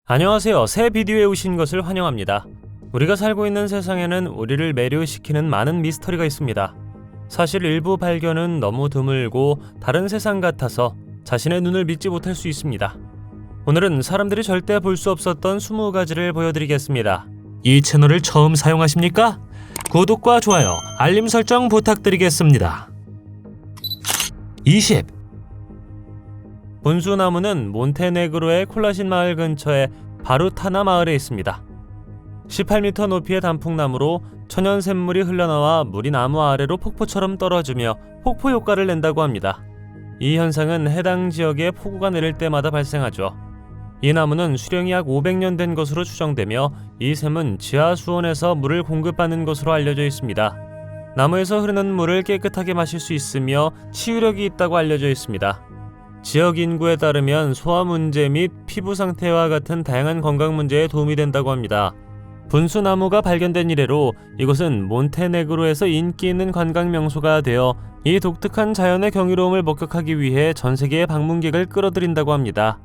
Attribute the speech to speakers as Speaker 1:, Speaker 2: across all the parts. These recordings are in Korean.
Speaker 1: 안녕하세요. 새 비디오에 오신 것을 환영합니다. 우리가 살고 있는 세상에는 우리를 매료시키는 많은 미스터리가 있습니다. 사실 일부 발견은 너무 드물고 다른 세상 같아서 자신의 눈을 믿지 못할 수 있습니다. 오늘은 사람들이 절대 볼 수 없었던 20가지를 보여드리겠습니다. 이 채널을 처음 사용하십니까? 구독과 좋아요, 알림 설정 부탁드리겠습니다. 20. 분수나무는 몬테네그로의 콜라신 마을 근처의 바루타나 마을에 있습니다. 18m 높이의 단풍나무로 천연 샘물이 흘러나와 물이 나무 아래로 폭포처럼 떨어지며 폭포 효과를 낸다고 합니다. 이 현상은 해당 지역에 폭우가 내릴 때마다 발생하죠. 이 나무는 수령이 약 500년 된 것으로 추정되며 이 샘은 지하 수온에서 물을 공급받는 것으로 알려져 있습니다. 나무에서 흐르는 물을 깨끗하게 마실 수 있으며 치유력이 있다고 알려져 있습니다. 지역 인구에 따르면 소화 문제 및 피부 상태와 같은 다양한 건강 문제에 도움이 된다고 합니다. 분수나무가 발견된 이래로 이곳은 몬테네그로에서 인기 있는 관광 명소가 되어 이 독특한 자연의 경이로움을 목격하기 위해 전 세계의 방문객을 끌어들인다고 합니다.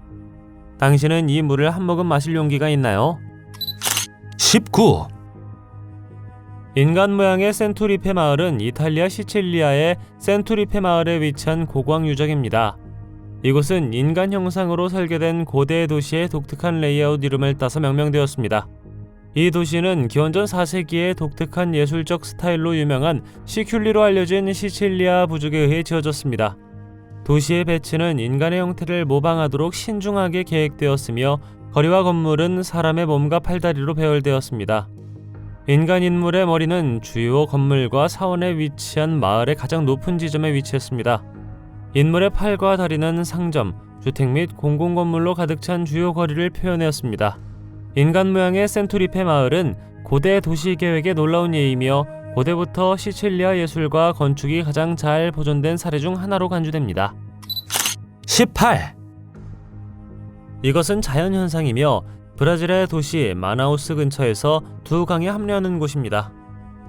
Speaker 1: 당신은 이 물을 한 모금 마실 용기가 있나요? 19. 인간 모양의 센토리페 마을은 이탈리아 시칠리아의 센토리페 마을에 위치한 고고학 유적입니다. 이곳은 인간 형상으로 설계된 고대 도시의 독특한 레이아웃 이름을 따서 명명되었습니다. 이 도시는 기원전 4세기의 독특한 예술적 스타일로 유명한 시큘리로 알려진 시칠리아 부족에 의해 지어졌습니다. 도시의 배치는 인간의 형태를 모방하도록 신중하게 계획되었으며 거리와 건물은 사람의 몸과 팔다리로 배열되었습니다. 인간 인물의 머리는 주요 건물과 사원에 위치한 마을의 가장 높은 지점에 위치했습니다. 인물의 팔과 다리는 상점, 주택 및 공공건물로 가득 찬 주요 거리를 표현하였습니다. 인간 모양의 센토리페 마을은 고대 도시 계획의 놀라운 예이며 고대부터 시칠리아 예술과 건축이 가장 잘 보존된 사례 중 하나로 간주됩니다. 18. 이것은 자연현상이며 브라질의 도시 마나우스 근처에서 두 강이 합류하는 곳입니다.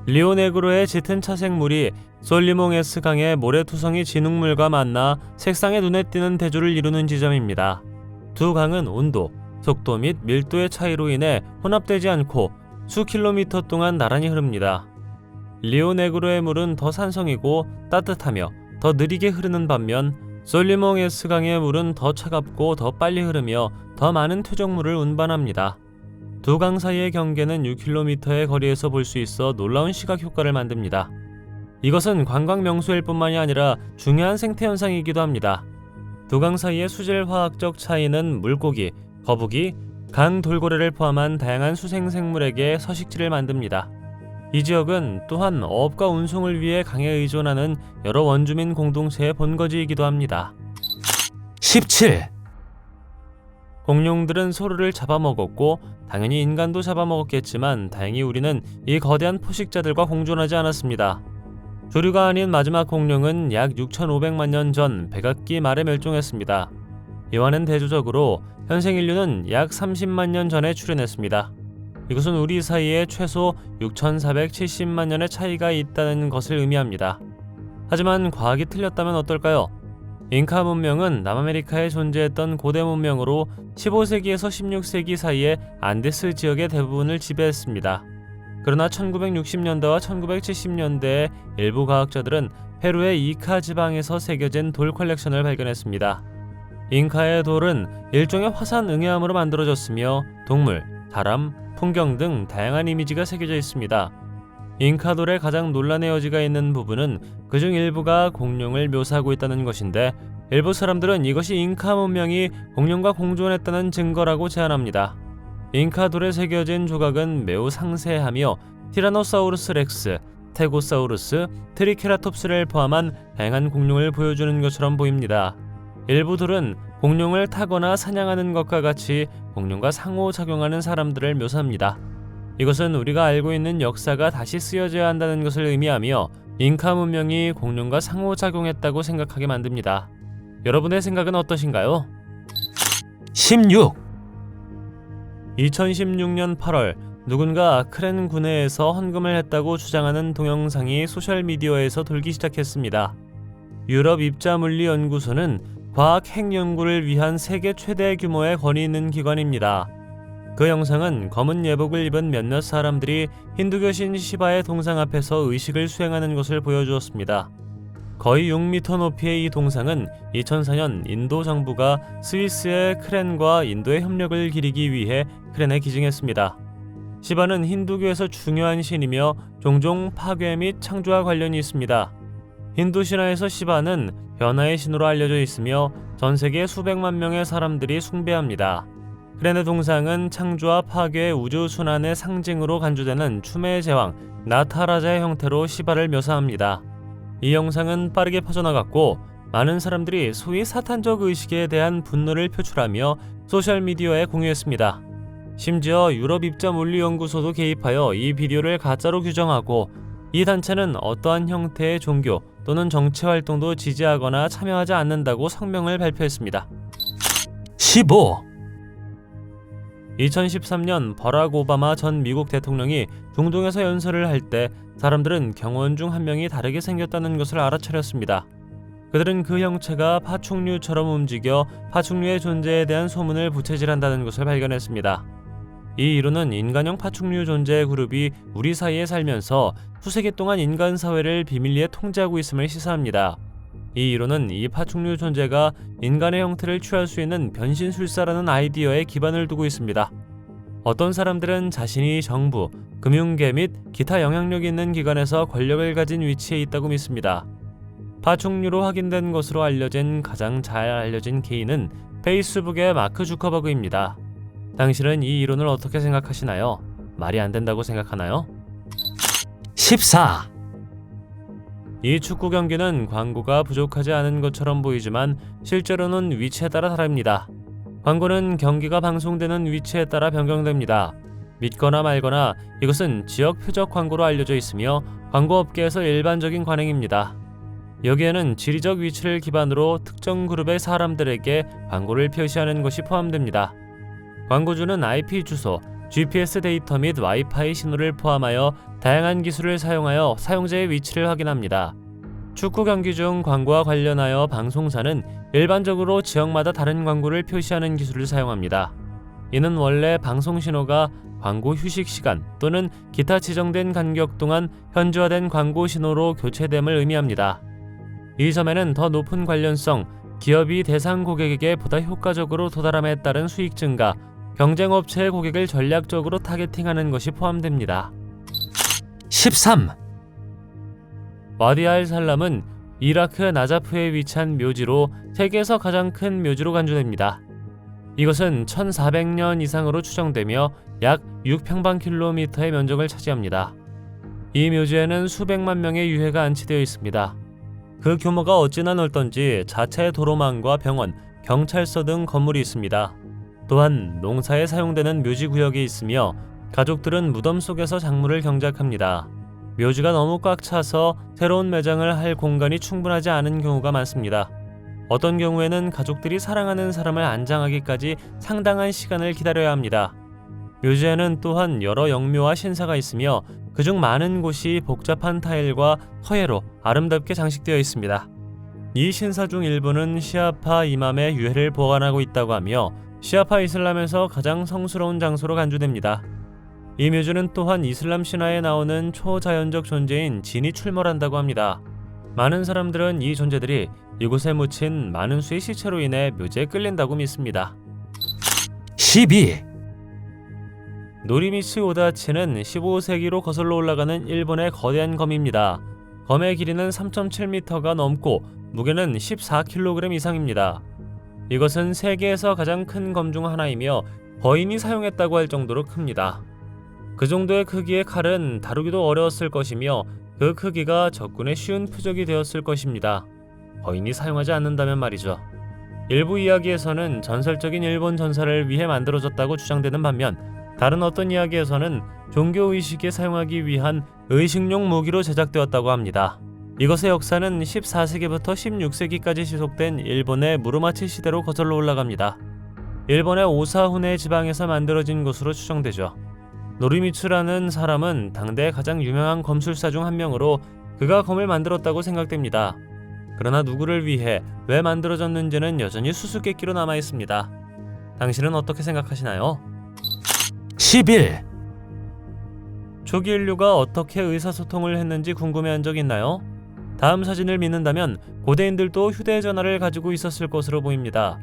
Speaker 1: 리오네그로의 짙은 차색 물이 솔리몽에스 강의 모래투성이 진흙물과 만나 색상에 눈에 띄는 대조를 이루는 지점입니다. 두 강은 온도, 속도 및 밀도의 차이로 인해 혼합되지 않고 수 킬로미터 동안 나란히 흐릅니다. 리오네그로의 물은 더 산성이고 따뜻하며 더 느리게 흐르는 반면 솔리몽에스 강의 물은 더 차갑고 더 빨리 흐르며 더 많은 퇴적물을 운반합니다. 두 강 사이의 경계는 6km의 거리에서 볼 수 있어 놀라운 시각 효과를 만듭니다. 이것은 관광 명소일 뿐만이 아니라 중요한 생태 현상이기도 합니다. 두 강 사이의 수질 화학적 차이는 물고기, 거북이, 강 돌고래를 포함한 다양한 수생 생물에게 서식지를 만듭니다. 이 지역은 또한 어업과 운송을 위해 강에 의존하는 여러 원주민 공동체의 본거지이기도 합니다. 17. 공룡들은 소를 잡아먹었고 당연히 인간도 잡아먹었겠지만 다행히 우리는 이 거대한 포식자들과 공존하지 않았습니다. 조류가 아닌 마지막 공룡은 약 6,500만 년 전 백악기 말에 멸종했습니다. 이와는 대조적으로 현생 인류는 약 30만 년 전에 출현했습니다. 이것은 우리 사이에 최소 6,470만 년의 차이가 있다는 것을 의미합니다. 하지만 과학이 틀렸다면 어떨까요? 잉카 문명은 남아메리카에 존재했던 고대 문명으로 15세기에서 16세기 사이에 안데스 지역의 대부분을 지배했습니다. 그러나 1960년대와 1970년대에 일부 과학자들은 페루의 이카 지방에서 새겨진 돌 컬렉션을 발견했습니다. 잉카의 돌은 일종의 화산 응애암으로 만들어졌으며 동물, 사람, 풍경 등 다양한 이미지가 새겨져 있습니다. 잉카 돌의 가장 논란의 여지가 있는 부분은 그중 일부가 공룡을 묘사하고 있다는 것인데 일부 사람들은 이것이 잉카 문명이 공룡과 공존했다는 증거라고 제안합니다. 잉카 돌에 새겨진 조각은 매우 상세하며 티라노사우루스 렉스, 테고사우루스, 트리케라톱스를 포함한 다양한 공룡을 보여주는 것처럼 보입니다. 일부 돌은 공룡을 타거나 사냥하는 것과 같이 공룡과 상호작용하는 사람들을 묘사합니다. 이것은 우리가 알고 있는 역사가 다시 쓰여져야 한다는 것을 의미하며 잉카 문명이 공룡과 상호작용했다고 생각하게 만듭니다. 여러분의 생각은 어떠신가요? 16. 2016년 8월 누군가 아크렌 군해에서 헌금을 했다고 주장하는 동영상이 소셜미디어에서 돌기 시작했습니다. 유럽 입자물리연구소는 과학 핵 연구를 위한 세계 최대 규모의 권위 있는 기관입니다. 그 영상은 검은 예복을 입은 몇몇 사람들이 힌두교 신 시바의 동상 앞에서 의식을 수행하는 것을 보여주었습니다. 거의 6m 높이의 이 동상은 2004년 인도 정부가 스위스의 크렌과 인도의 협력을 기리기 위해 크렌에 기증했습니다. 시바는 힌두교에서 중요한 신이며 종종 파괴 및 창조와 관련이 있습니다. 힌두 신화에서 시바는 변화의 신으로 알려져 있으며 전 세계 수백만 명의 사람들이 숭배합니다. 크렌의 동상은 창조와 파괴의 우주 순환의 상징으로 간주되는 춤의 제왕 나타라자의 형태로 시바를 묘사합니다. 이 영상은 빠르게 퍼져나갔고 많은 사람들이 소위 사탄적 의식에 대한 분노를 표출하며 소셜미디어에 공유했습니다. 심지어 유럽입자물리연구소도 개입하여 이 비디오를 가짜로 규정하고 이 단체는 어떠한 형태의 종교 또는 정치 활동도 지지하거나 참여하지 않는다고 성명을 발표했습니다. 15. 2013년 버락 오바마 전 미국 대통령이 중동에서 연설을 할 때 사람들은 경호원 중 한 명이 다르게 생겼다는 것을 알아차렸습니다. 그들은 그 형체가 파충류처럼 움직여 파충류의 존재에 대한 소문을 부채질한다는 것을 발견했습니다. 이 이론은 인간형 파충류 존재의 그룹이 우리 사이에 살면서 수세기 동안 인간 사회를 비밀리에 통제하고 있음을 시사합니다. 이 이론은 이 파충류 존재가 인간의 형태를 취할 수 있는 변신술사라는 아이디어에 기반을 두고 있습니다. 어떤 사람들은 자신이 정부, 금융계 및 기타 영향력 있는 기관에서 권력을 가진 위치에 있다고 믿습니다. 파충류로 확인된 것으로 알려진 가장 잘 알려진 개인은 페이스북의 마크 주커버그입니다. 당신은 이 이론을 어떻게 생각하시나요? 말이 안 된다고 생각하나요? 14. 이 축구 경기는 광고가 부족하지 않은 것처럼 보이지만 실제로는 위치에 따라 다릅니다. 광고는 경기가 방송되는 위치에 따라 변경됩니다. 믿거나 말거나 이것은 지역 표적 광고로 알려져 있으며 광고업계에서 일반적인 관행입니다. 여기에는 지리적 위치를 기반으로 특정 그룹의 사람들에게 광고를 표시하는 것이 포함됩니다. 광고주는 IP 주소, GPS 데이터 및 와이파이 신호를 포함하여 다양한 기술을 사용하여 사용자의 위치를 확인합니다. 축구 경기 중 광고와 관련하여 방송사는 일반적으로 지역마다 다른 광고를 표시하는 기술을 사용합니다. 이는 원래 방송 신호가 광고 휴식 시간 또는 기타 지정된 간격 동안 현지화된 광고 신호로 교체됨을 의미합니다. 이 점에는 더 높은 관련성, 기업이 대상 고객에게 보다 효과적으로 도달함에 따른 수익 증가, 경쟁업체의 고객을 전략적으로 타겟팅하는 것이 포함됩니다. 13. 와디 알 살람은 이라크 나자프에 위치한 묘지로 세계에서 가장 큰 묘지로 간주됩니다. 이것은 1400년 이상으로 추정되며 약 6평방킬로미터의 면적을 차지합니다. 이 묘지에는 수백만 명의 유해가 안치되어 있습니다. 그 규모가 어찌나 넓던지 자체 도로망과 병원, 경찰서 등 건물이 있습니다. 또한 농사에 사용되는 묘지 구역이 있으며 가족들은 무덤 속에서 작물을 경작합니다. 묘지가 너무 꽉 차서 새로운 매장을 할 공간이 충분하지 않은 경우가 많습니다. 어떤 경우에는 가족들이 사랑하는 사람을 안장하기까지 상당한 시간을 기다려야 합니다. 묘지에는 또한 여러 영묘와 신사가 있으며 그중 많은 곳이 복잡한 타일과 서예로 아름답게 장식되어 있습니다. 이 신사 중 일부는 시아파 이맘의 유해를 보관하고 있다고 하며 시아파 이슬람에서 가장 성스러운 장소로 간주됩니다. 이 묘지는 또한 이슬람 신화에 나오는 초자연적 존재인 진이 출몰한다고 합니다. 많은 사람들은 이 존재들이 이곳에 묻힌 많은 수의 시체로 인해 묘지에 끌린다고 믿습니다. 12. 노리미치 오다치는 15세기로 거슬러 올라가는 일본의 거대한 검입니다. 검의 길이는 3.7m가 넘고 무게는 14kg 이상입니다. 이것은 세계에서 가장 큰 검 중 하나이며 거인이 사용했다고 할 정도로 큽니다. 그 정도의 크기의 칼은 다루기도 어려웠을 것이며 그 크기가 접근에 쉬운 표적이 되었을 것입니다. 거인이 사용하지 않는다면 말이죠. 일부 이야기에서는 전설적인 일본 전사를 위해 만들어졌다고 주장되는 반면 다른 어떤 이야기에서는 종교의식에 사용하기 위한 의식용 무기로 제작되었다고 합니다. 이것의 역사는 14세기부터 16세기까지 지속된 일본의 무르마치 시대로 거슬러 올라갑니다. 일본의 오사후네 지방에서 만들어진 것으로 추정되죠. 노리미츠라는 사람은 당대 가장 유명한 검술사 중 한 명으로 그가 검을 만들었다고 생각됩니다. 그러나 누구를 위해 왜 만들어졌는지는 여전히 수수께끼로 남아있습니다. 당신은 어떻게 생각하시나요? 11. 초기 인류가 어떻게 의사소통을 했는지 궁금해한 적 있나요? 다음 사진을 믿는다면 고대인들도 휴대전화를 가지고 있었을 것으로 보입니다.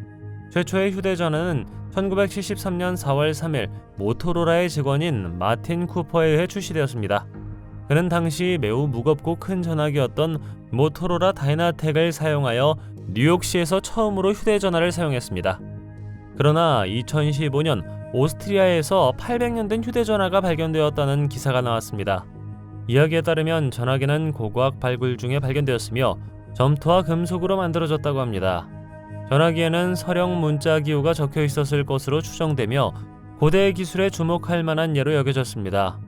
Speaker 1: 최초의 휴대전화는 1973년 4월 3일 모토로라의 직원인 마틴 쿠퍼에 의해 출시되었습니다. 그는 당시 매우 무겁고 큰 전화기였던 모토로라 다이나텍을 사용하여 뉴욕시에서 처음으로 휴대전화를 사용했습니다. 그러나 2015년 오스트리아에서 800년 된 휴대전화가 발견되었다는 기사가 나왔습니다. 이야기에 따르면 전화기는 고고학 발굴 중에 발견되었으며 점토와 금속으로 만들어졌다고 합니다. 전화기에는 서령 문자 기호가 적혀 있었을 것으로 추정되며 고대 기술에 주목할 만한 예로 여겨졌습니다.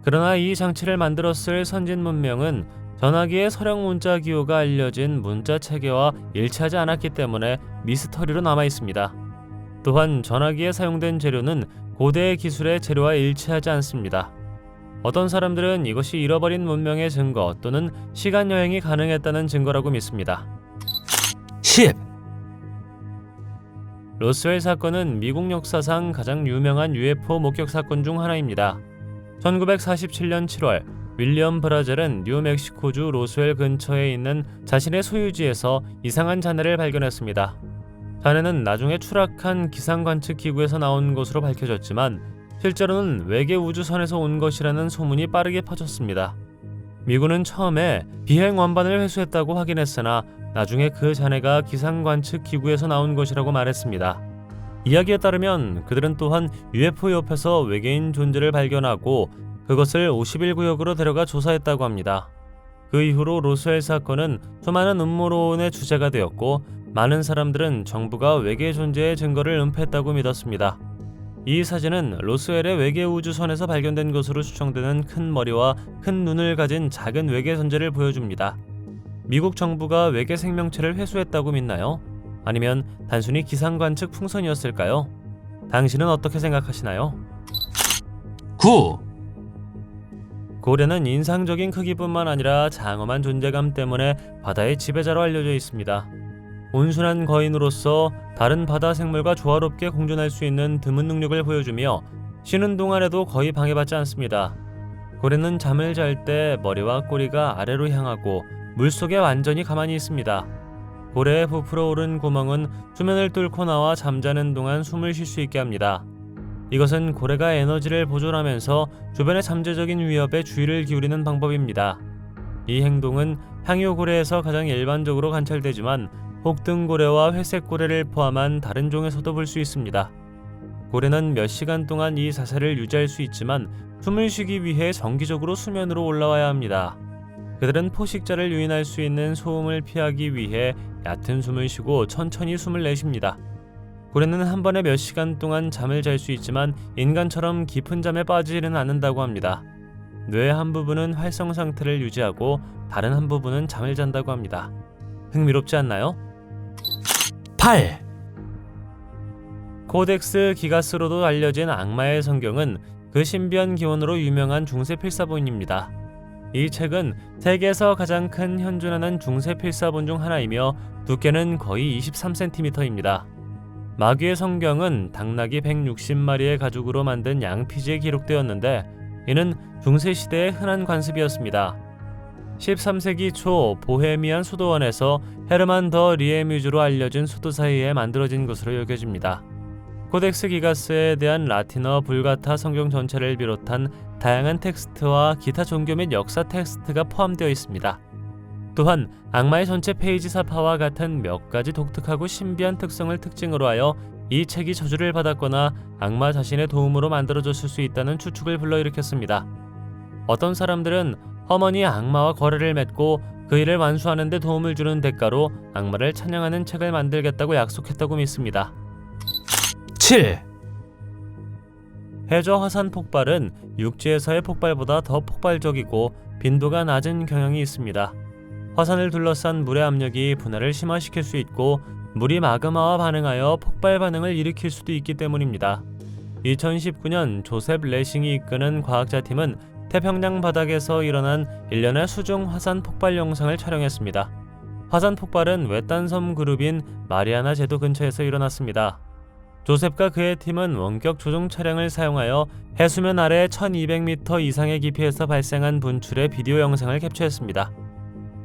Speaker 1: 그러나 이 장치를 만들었을 선진 문명은 전화기의 서령 문자 기호가 알려진 문자 체계와 일치하지 않았기 때문에 미스터리로 남아 있습니다. 또한 전화기에 사용된 재료는 고대의 기술의 재료와 일치하지 않습니다. 어떤 사람들은 이것이 잃어버린 문명의 증거 또는 시간 여행이 가능했다는 증거라고 믿습니다. 10. 로스웰 사건은 미국 역사상 가장 유명한 UFO 목격 사건 중 하나입니다. 1947년 7월 윌리엄 브라젤은 뉴멕시코주 로스웰 근처에 있는 자신의 소유지에서 이상한 잔해를 발견했습니다. 잔해는 나중에 추락한 기상관측 기구에서 나온 것으로 밝혀졌지만 실제로는 외계 우주선에서 온 것이라는 소문이 빠르게 퍼졌습니다. 미군은 처음에 비행 원반을 회수했다고 확인했으나 나중에 그 잔해가 기상관측 기구에서 나온 것이라고 말했습니다. 이야기에 따르면 그들은 또한 UFO 옆에서 외계인 존재를 발견하고 그것을 51구역으로 데려가 조사했다고 합니다. 그 이후로 로스웰 사건은 수많은 음모론의 주제가 되었고 많은 사람들은 정부가 외계 존재의 증거를 은폐했다고 믿었습니다. 이 사진은 로스웰의 외계 우주선에서 발견된 것으로 추정되는 큰 머리와 큰 눈을 가진 작은 외계 존재를 보여줍니다. 미국 정부가 외계 생명체를 회수했다고 믿나요? 아니면 단순히 기상관측 풍선이었을까요? 당신은 어떻게 생각하시나요? 9. 고래는 인상적인 크기뿐만 아니라 장엄한 존재감 때문에 바다의 지배자로 알려져 있습니다. 온순한 거인으로서 다른 바다 생물과 조화롭게 공존할 수 있는 드문 능력을 보여주며 쉬는 동안에도 거의 방해받지 않습니다. 고래는 잠을 잘 때 머리와 꼬리가 아래로 향하고 물속에 완전히 가만히 있습니다. 고래의 부풀어 오른 구멍은 수면을 뚫고 나와 잠자는 동안 숨을 쉴 수 있게 합니다. 이것은 고래가 에너지를 보존하면서 주변의 잠재적인 위협에 주의를 기울이는 방법입니다. 이 행동은 향유고래에서 가장 일반적으로 관찰되지만 혹등고래와 회색고래를 포함한 다른 종에서도 볼 수 있습니다. 고래는 몇 시간 동안 이 자세를 유지할 수 있지만 숨을 쉬기 위해 정기적으로 수면으로 올라와야 합니다. 그들은 포식자를 유인할 수 있는 소음을 피하기 위해 얕은 숨을 쉬고 천천히 숨을 내쉽니다. 고래는 한 번에 몇 시간 동안 잠을 잘 수 있지만 인간처럼 깊은 잠에 빠지지는 않는다고 합니다. 뇌의 한 부분은 활성 상태를 유지하고 다른 한 부분은 잠을 잔다고 합니다. 흥미롭지 않나요? 8. 코덱스 기가스로도 알려진 악마의 성경은 그 신비한 기원으로 유명한 중세 필사본입니다. 이 책은 세계에서 가장 큰 현존하는 중세 필사본 중 하나이며 두께는 거의 23cm입니다. 마귀의 성경은 당나귀 160마리의 가죽으로 만든 양피지에 기록되었는데 이는 중세시대의 흔한 관습이었습니다. 13세기 초 보헤미안 수도원에서 헤르만 더 리에뮤즈로 알려진 수도 사이에 만들어진 것으로 여겨집니다. 코덱스 기가스에 대한 라틴어 불가타 성경 전체를 비롯한 다양한 텍스트와 기타 종교 및 역사 텍스트가 포함되어 있습니다. 또한 악마의 전체 페이지 사파와 같은 몇 가지 독특하고 신비한 특성을 특징으로 하여 이 책이 저주를 받았거나 악마 자신의 도움으로 만들어졌을 수 있다는 추측을 불러일으켰습니다. 어떤 사람들은 허먼이 악마와 거래를 맺고 그 일을 완수하는 데 도움을 주는 대가로 악마를 찬양하는 책을 만들겠다고 약속했다고 믿습니다. 7. 해저 화산 폭발은 육지에서의 폭발보다 더 폭발적이고 빈도가 낮은 경향이 있습니다. 화산을 둘러싼 물의 압력이 분해를 심화시킬 수 있고 물이 마그마와 반응하여 폭발 반응을 일으킬 수도 있기 때문입니다. 2019년 조셉 레싱이 이끄는 과학자팀은 태평양 바닥에서 일어난 일련의 수중 화산 폭발 영상을 촬영했습니다. 화산 폭발은 외딴섬 그룹인 마리아나 제도 근처에서 일어났습니다. 조셉과 그의 팀은 원격 조종 차량을 사용하여 해수면 아래 1200m 이상의 깊이에서 발생한 분출의 비디오 영상을 캡처했습니다.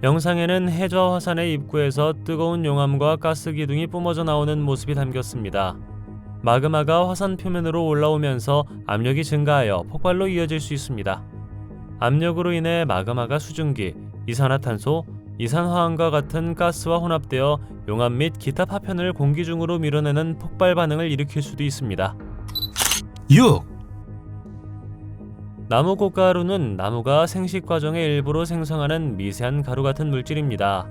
Speaker 1: 영상에는 해저 화산의 입구에서 뜨거운 용암과 가스 기둥이 뿜어져 나오는 모습이 담겼습니다. 마그마가 화산 표면으로 올라오면서 압력이 증가하여 폭발로 이어질 수 있습니다. 압력으로 인해 마그마가 수증기, 이산화탄소, 이산화황과 같은 가스와 혼합되어 용암 및 기타 파편을 공기 중으로 밀어내는 폭발 반응을 일으킬 수도 있습니다.
Speaker 2: 6.
Speaker 1: 나무 꽃가루는 나무가 생식 과정의 일부로 생성하는 미세한 가루 같은 물질입니다.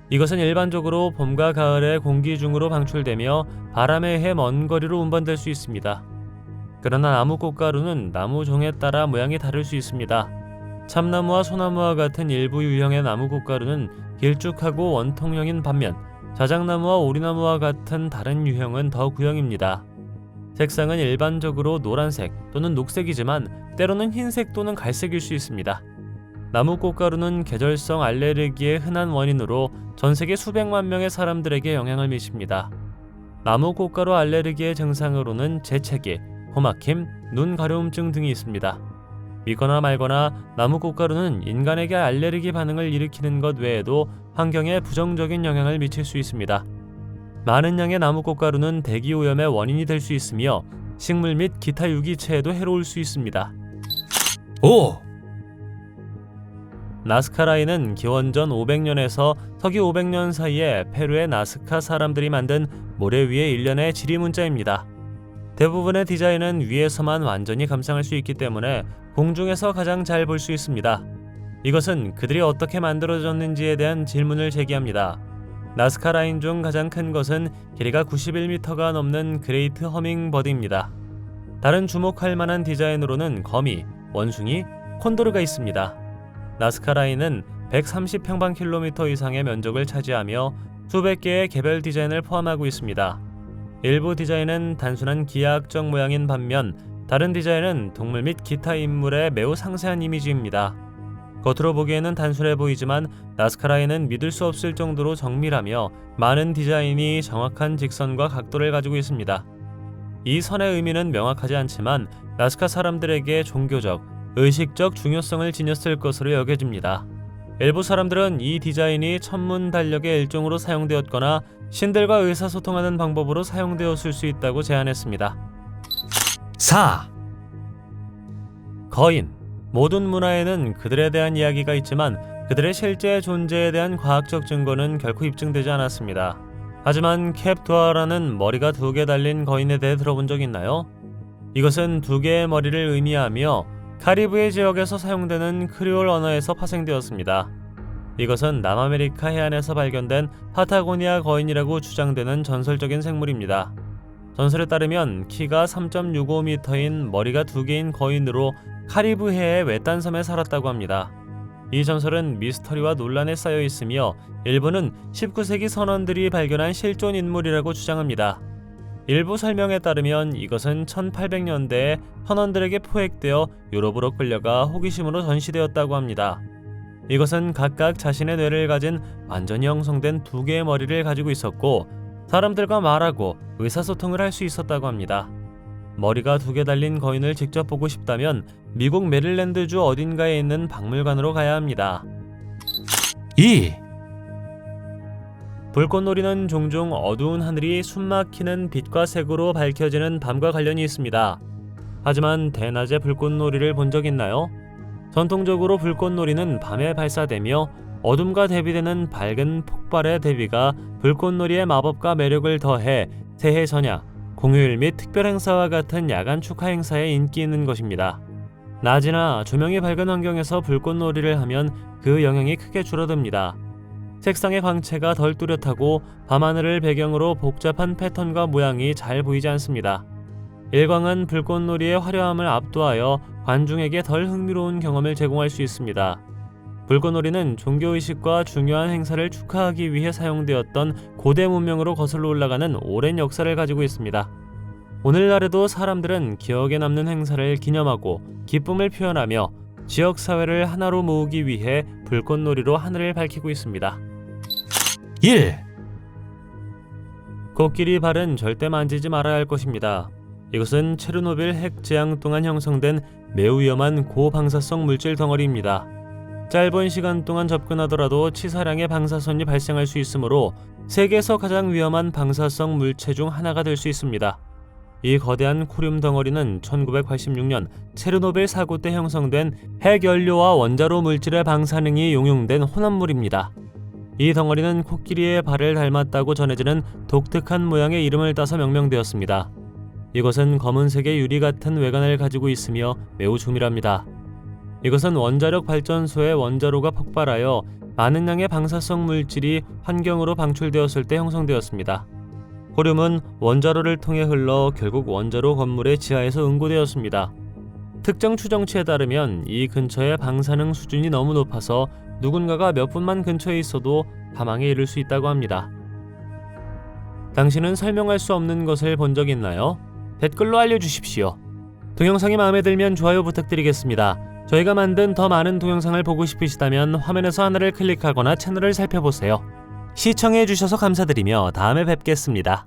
Speaker 1: 이것은 일반적으로 봄과 가을에 공기 중으로 방출되며 바람에 의해 먼 거리로 운반될 수 있습니다. 그러나 나무 꽃가루는 나무 종에 따라 모양이 다를 수 있습니다. 참나무와 소나무와 같은 일부 유형의 나무 꽃가루는 길쭉하고 원통형인 반면 자작나무와 오리나무와 같은 다른 유형은 더 구형입니다. 색상은 일반적으로 노란색 또는 녹색이지만 때로는 흰색 또는 갈색일 수 있습니다. 나무 꽃가루는 계절성 알레르기의 흔한 원인으로 전 세계 수백만 명의 사람들에게 영향을 미칩니다. 나무 꽃가루 알레르기의 증상으로는 재채기, 코막힘, 눈 가려움증 등이 있습니다. 믿거나 말거나 나무 꽃가루는 인간에게 알레르기 반응을 일으키는 것 외에도 환경에 부정적인 영향을 미칠 수 있습니다. 많은 양의 나무 꽃가루는 대기 오염의 원인이 될 수 있으며 식물 및 기타 유기체에도 해로울 수 있습니다.
Speaker 2: 5.
Speaker 1: 나스카라인은 기원전 500년에서 서기 500년 사이에 페루의 나스카 사람들이 만든 모래 위의 일련의 지리문자입니다. 대부분의 디자인은 위에서만 완전히 감상할 수 있기 때문에 공중에서 가장 잘 볼 수 있습니다. 이것은 그들이 어떻게 만들어졌는지에 대한 질문을 제기합니다. 나스카 라인 중 가장 큰 것은 길이가 91m가 넘는 그레이트 허밍버드입니다. 다른 주목할 만한 디자인으로는 거미, 원숭이, 콘도르가 있습니다. 나스카 라인은 130평방킬로미터 이상의 면적을 차지하며 수백 개의 개별 디자인을 포함하고 있습니다. 일부 디자인은 단순한 기하학적 모양인 반면 다른 디자인은 동물 및 기타 인물의 매우 상세한 이미지입니다. 겉으로 보기에는 단순해 보이지만 나스카 라인은 믿을 수 없을 정도로 정밀하며 많은 디자인이 정확한 직선과 각도를 가지고 있습니다. 이 선의 의미는 명확하지 않지만 나스카 사람들에게 종교적, 의식적 중요성을 지녔을 것으로 여겨집니다. 일부 사람들은 이 디자인이 천문 달력의 일종으로 사용되었거나 신들과 의사소통하는 방법으로 사용되었을 수 있다고 제안했습니다.
Speaker 2: 4.
Speaker 1: 거인. 모든 문화에는 그들에 대한 이야기가 있지만 그들의 실제 존재에 대한 과학적 증거는 결코 입증되지 않았습니다. 하지만 캡투아라는 머리가 2개 달린 거인에 대해 들어본 적 있나요? 이것은 2개의 머리를 의미하며 카리브해 지역에서 사용되는 크리올 언어에서 파생되었습니다. 이것은 남아메리카 해안에서 발견된 파타고니아 거인이라고 주장되는 전설적인 생물입니다. 전설에 따르면 키가 3.65m인 머리가 2개인 거인으로 카리브해의 외딴 섬에 살았다고 합니다. 이 전설은 미스터리와 논란에 쌓여 있으며 일부는 19세기 선원들이 발견한 실존 인물이라고 주장합니다. 일부 설명에 따르면 이것은 1800년대에 선원들에게 포획되어 유럽으로 끌려가 호기심으로 전시되었다고 합니다. 이것은 각각 자신의 뇌를 가진 완전히 형성된 2개의 머리를 가지고 있었고 사람들과 말하고 의사소통을 할 수 있었다고 합니다. 머리가 2개 달린 거인을 직접 보고 싶다면 미국 메릴랜드주 어딘가에 있는 박물관으로 가야 합니다.
Speaker 2: 2.
Speaker 1: 불꽃놀이는 종종 어두운 하늘이 숨막히는 빛과 색으로 밝혀지는 밤과 관련이 있습니다. 하지만 대낮에 불꽃놀이를 본 적 있나요? 전통적으로 불꽃놀이는 밤에 발사되며 어둠과 대비되는 밝은 폭발의 대비가 불꽃놀이의 마법과 매력을 더해 새해 전야, 공휴일 및 특별 행사와 같은 야간 축하 행사에 인기 있는 것입니다. 낮이나 조명이 밝은 환경에서 불꽃놀이를 하면 그 영향이 크게 줄어듭니다. 색상의 광채가 덜 뚜렷하고 밤하늘을 배경으로 복잡한 패턴과 모양이 잘 보이지 않습니다. 일광은 불꽃놀이의 화려함을 압도하여 관중에게 덜 흥미로운 경험을 제공할 수 있습니다. 불꽃놀이는 종교의식과 중요한 행사를 축하하기 위해 사용되었던 고대 문명으로 거슬러 올라가는 오랜 역사를 가지고 있습니다. 오늘날에도 사람들은 기억에 남는 행사를 기념하고 기쁨을 표현하며 지역사회를 하나로 모으기 위해 불꽃놀이로 하늘을 밝히고 있습니다.
Speaker 2: 1.
Speaker 1: 코끼리 발은 절대 만지지 말아야 할 것입니다. 이것은 체르노빌 핵 재앙 동안 형성된 매우 위험한 고방사성 물질 덩어리입니다. 짧은 시간 동안 접근하더라도 치사량의 방사선이 발생할 수 있으므로 세계에서 가장 위험한 방사성 물체 중 하나가 될 수 있습니다. 이 거대한 쿠륨 덩어리는 1986년 체르노빌 사고 때 형성된 핵연료와 원자로 물질의 방사능이 용용된 혼합물입니다. 이 덩어리는 코끼리의 발을 닮았다고 전해지는 독특한 모양의 이름을 따서 명명되었습니다. 이것은 검은색의 유리 같은 외관을 가지고 있으며 매우 조밀합니다. 이것은 원자력 발전소의 원자로가 폭발하여 많은 양의 방사성 물질이 환경으로 방출되었을 때 형성되었습니다. 호륨은 원자로를 통해 흘러 결국 원자로 건물의 지하에서 응고되었습니다. 특정 추정치에 따르면 이 근처의 방사능 수준이 너무 높아서 누군가가 몇 분만 근처에 있어도 사망에 이를 수 있다고 합니다. 당신은 설명할 수 없는 것을 본 적 있나요? 댓글로 알려주십시오. 동영상이 마음에 들면 좋아요 부탁드리겠습니다. 저희가 만든 더 많은 동영상을 보고 싶으시다면 화면에서 하나를 클릭하거나 채널을 살펴보세요. 시청해주셔서 감사드리며 다음에 뵙겠습니다.